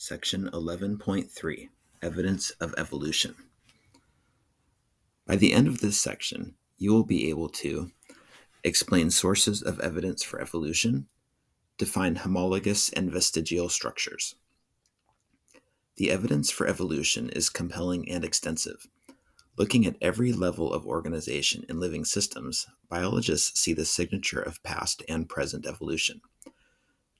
Section 11.3, Evidence of Evolution. By the end of this section, you will be able to explain sources of evidence for evolution, define homologous and vestigial structures. The evidence for evolution is compelling and extensive. Looking at every level of organization in living systems, biologists see the signature of past and present evolution.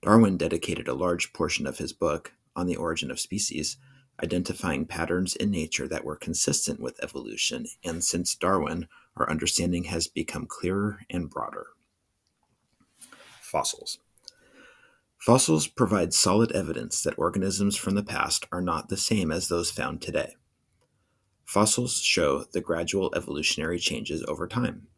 Darwin dedicated a large portion of his book, On the Origin of Species, identifying patterns in nature that were consistent with evolution, and since Darwin, our understanding has become clearer and broader. Fossils. Fossils provide solid evidence that organisms from the past are not the same as those found today. Fossils show the gradual evolutionary changes over time.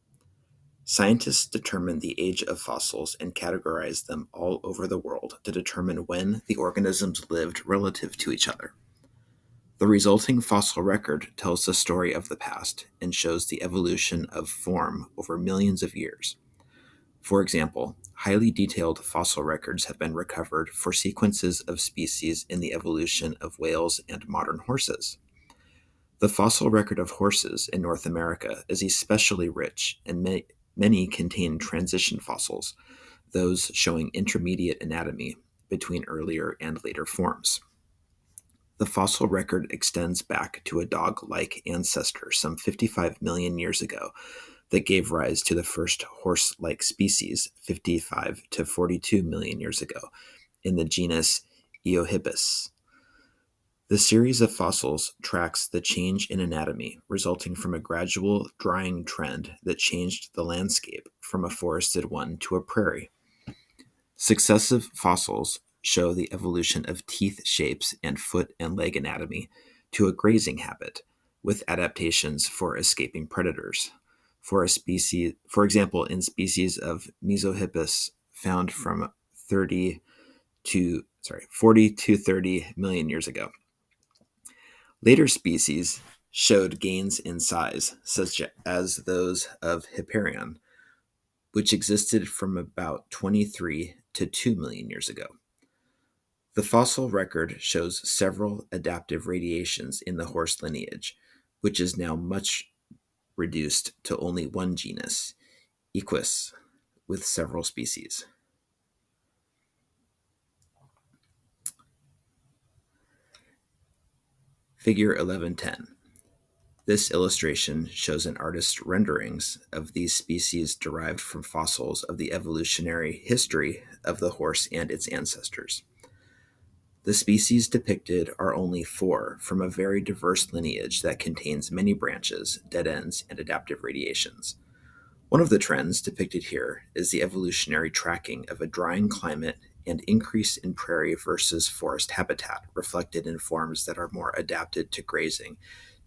Scientists determine the age of fossils and categorize them all over the world to determine when the organisms lived relative to each other. The resulting fossil record tells the story of the past and shows the evolution of form over millions of years. For example, highly detailed fossil records have been recovered for sequences of species in the evolution of whales and modern horses. The fossil record of horses in North America is especially rich, and many contain transition fossils, those showing intermediate anatomy between earlier and later forms. The fossil record extends back to a dog-like ancestor some 55 million years ago that gave rise to the first horse-like species 55 to 42 million years ago in the genus Eohippus. The series of fossils tracks the change in anatomy resulting from a gradual drying trend that changed the landscape from a forested one to a prairie. Successive fossils show the evolution of teeth shapes and foot and leg anatomy to a grazing habit, with adaptations for escaping predators. For example, in species of Mesohippus found from 40 to 30 million years ago. Later species showed gains in size, such as those of Hipparion, which existed from about 23 to 2 million years ago. The fossil record shows several adaptive radiations in the horse lineage, which is now much reduced to only one genus, Equus, with several species. Figure 1110. This illustration shows an artist's renderings of these species derived from fossils of the evolutionary history of the horse and its ancestors. The species depicted are only 4 from a very diverse lineage that contains many branches, dead ends, and adaptive radiations. One of the trends depicted here is the evolutionary tracking of a drying climate and increase in prairie versus forest habitat, reflected in forms that are more adapted to grazing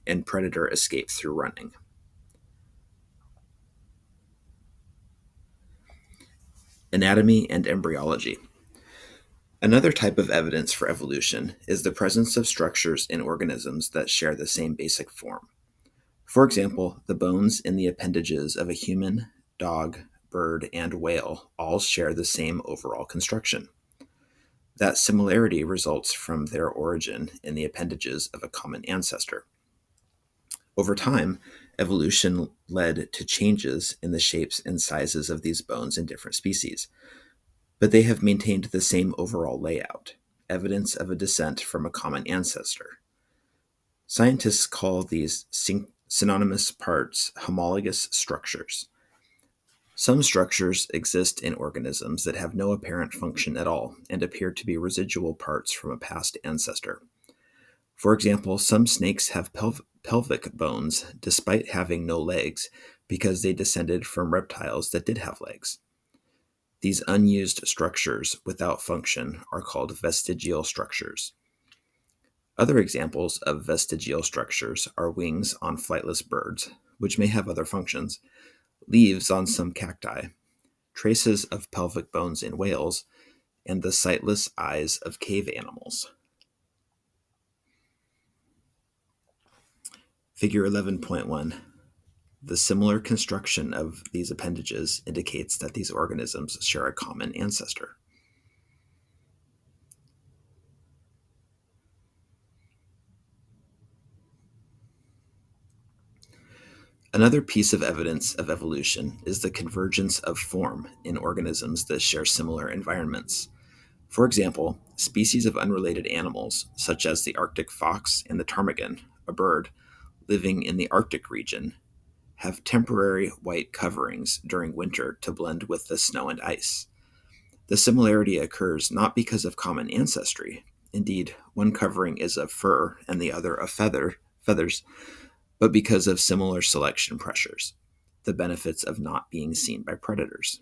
and predator escape through running. Anatomy and embryology. Another type of evidence for evolution is the presence of structures in organisms that share the same basic form. For example, the bones in the appendages of a human, dog, bird, and whale all share the same overall construction. That similarity results from their origin in the appendages of a common ancestor. Over time, evolution led to changes in the shapes and sizes of these bones in different species, but they have maintained the same overall layout, evidence of a descent from a common ancestor. Scientists call these synonymous parts homologous structures. Some structures exist in organisms that have no apparent function at all and appear to be residual parts from a past ancestor. For example, some snakes have pelvic bones despite having no legs because they descended from reptiles that did have legs. These unused structures without function are called vestigial structures. Other examples of vestigial structures are wings on flightless birds, which may have other functions, leaves on some cacti, traces of pelvic bones in whales, and the sightless eyes of cave animals. Figure 11.1. The similar construction of these appendages indicates that these organisms share a common ancestor. Another piece of evidence of evolution is the convergence of form in organisms that share similar environments. For example, species of unrelated animals, such as the Arctic fox and the ptarmigan, a bird, living in the Arctic region, have temporary white coverings during winter to blend with the snow and ice. The similarity occurs not because of common ancestry. Indeed, one covering is of fur and the other of feathers, but because of similar selection pressures, the benefits of not being seen by predators.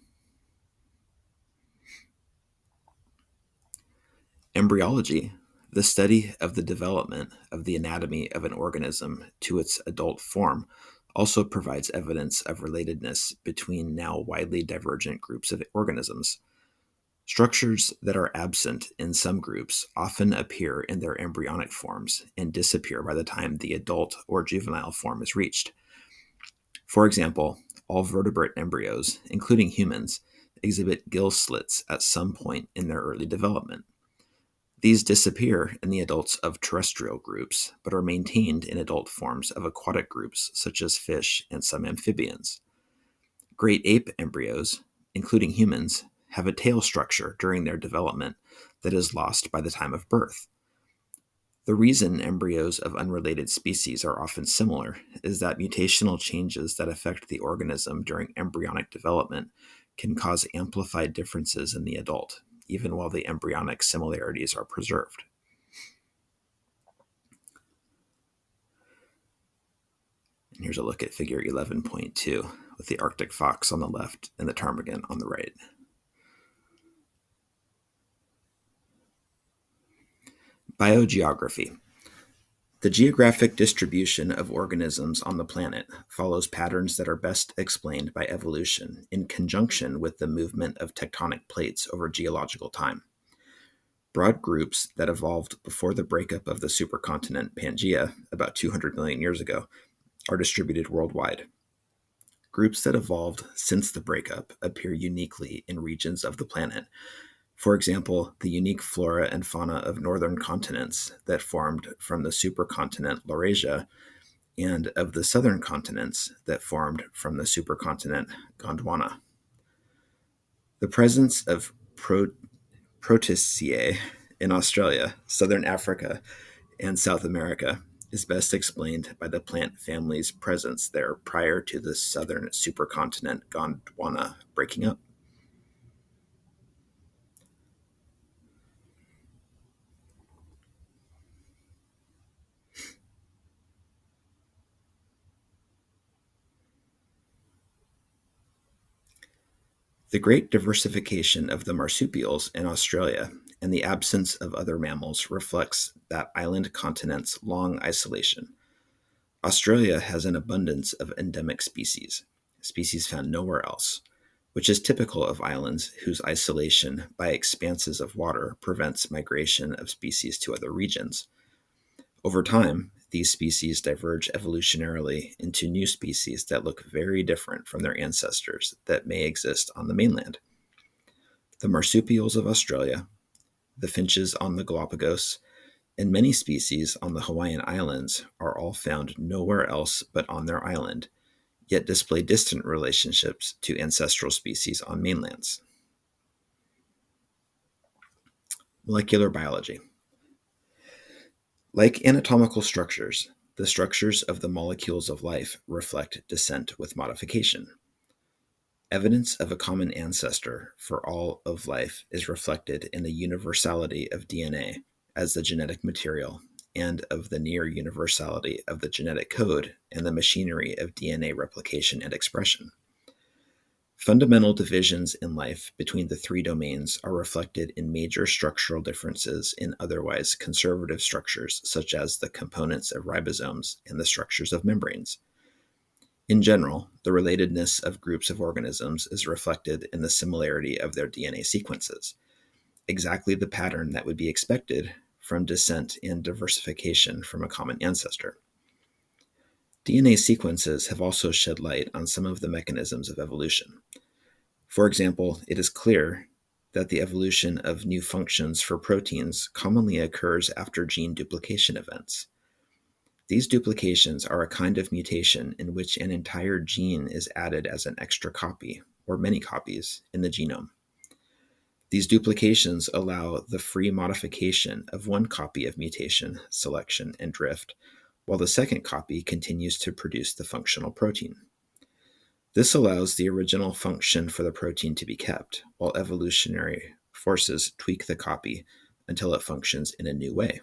Embryology, the study of the development of the anatomy of an organism to its adult form, also provides evidence of relatedness between now widely divergent groups of organisms. Structures that are absent in some groups often appear in their embryonic forms and disappear by the time the adult or juvenile form is reached. For example, all vertebrate embryos, including humans, exhibit gill slits at some point in their early development. These disappear in the adults of terrestrial groups, but are maintained in adult forms of aquatic groups such as fish and some amphibians. Great ape embryos, including humans, have a tail structure during their development that is lost by the time of birth. The reason embryos of unrelated species are often similar is that mutational changes that affect the organism during embryonic development can cause amplified differences in the adult, even while the embryonic similarities are preserved. And here's a look at figure 11.2 with the Arctic fox on the left and the ptarmigan on the right. Biogeography. The geographic distribution of organisms on the planet follows patterns that are best explained by evolution in conjunction with the movement of tectonic plates over geological time. Broad groups that evolved before the breakup of the supercontinent Pangaea about 200 million years ago are distributed worldwide. Groups that evolved since the breakup appear uniquely in regions of the planet. For example, the unique flora and fauna of northern continents that formed from the supercontinent Laurasia and of the southern continents that formed from the supercontinent Gondwana. The presence of Proteaceae in Australia, southern Africa, and South America is best explained by the plant family's presence there prior to the southern supercontinent Gondwana breaking up. The great diversification of the marsupials in Australia and the absence of other mammals reflects that island continent's long isolation. Australia has an abundance of endemic species found nowhere else, which is typical of islands whose isolation by expanses of water prevents migration of species to other regions. Over time, these species diverge evolutionarily into new species that look very different from their ancestors that may exist on the mainland. The marsupials of Australia, the finches on the Galapagos, and many species on the Hawaiian Islands are all found nowhere else but on their island, yet display distant relationships to ancestral species on mainlands. Molecular biology. Like anatomical structures, the structures of the molecules of life reflect descent with modification. Evidence of a common ancestor for all of life is reflected in the universality of DNA as the genetic material and of the near universality of the genetic code and the machinery of DNA replication and expression. Fundamental divisions in life between the three domains are reflected in major structural differences in otherwise conservative structures, such as the components of ribosomes and the structures of membranes. In general, the relatedness of groups of organisms is reflected in the similarity of their DNA sequences, exactly the pattern that would be expected from descent and diversification from a common ancestor. DNA sequences have also shed light on some of the mechanisms of evolution. For example, it is clear that the evolution of new functions for proteins commonly occurs after gene duplication events. These duplications are a kind of mutation in which an entire gene is added as an extra copy, or many copies, in the genome. These duplications allow the free modification of one copy of mutation, selection, and drift, while the second copy continues to produce the functional protein. This allows the original function for the protein to be kept, while evolutionary forces tweak the copy until it functions in a new way.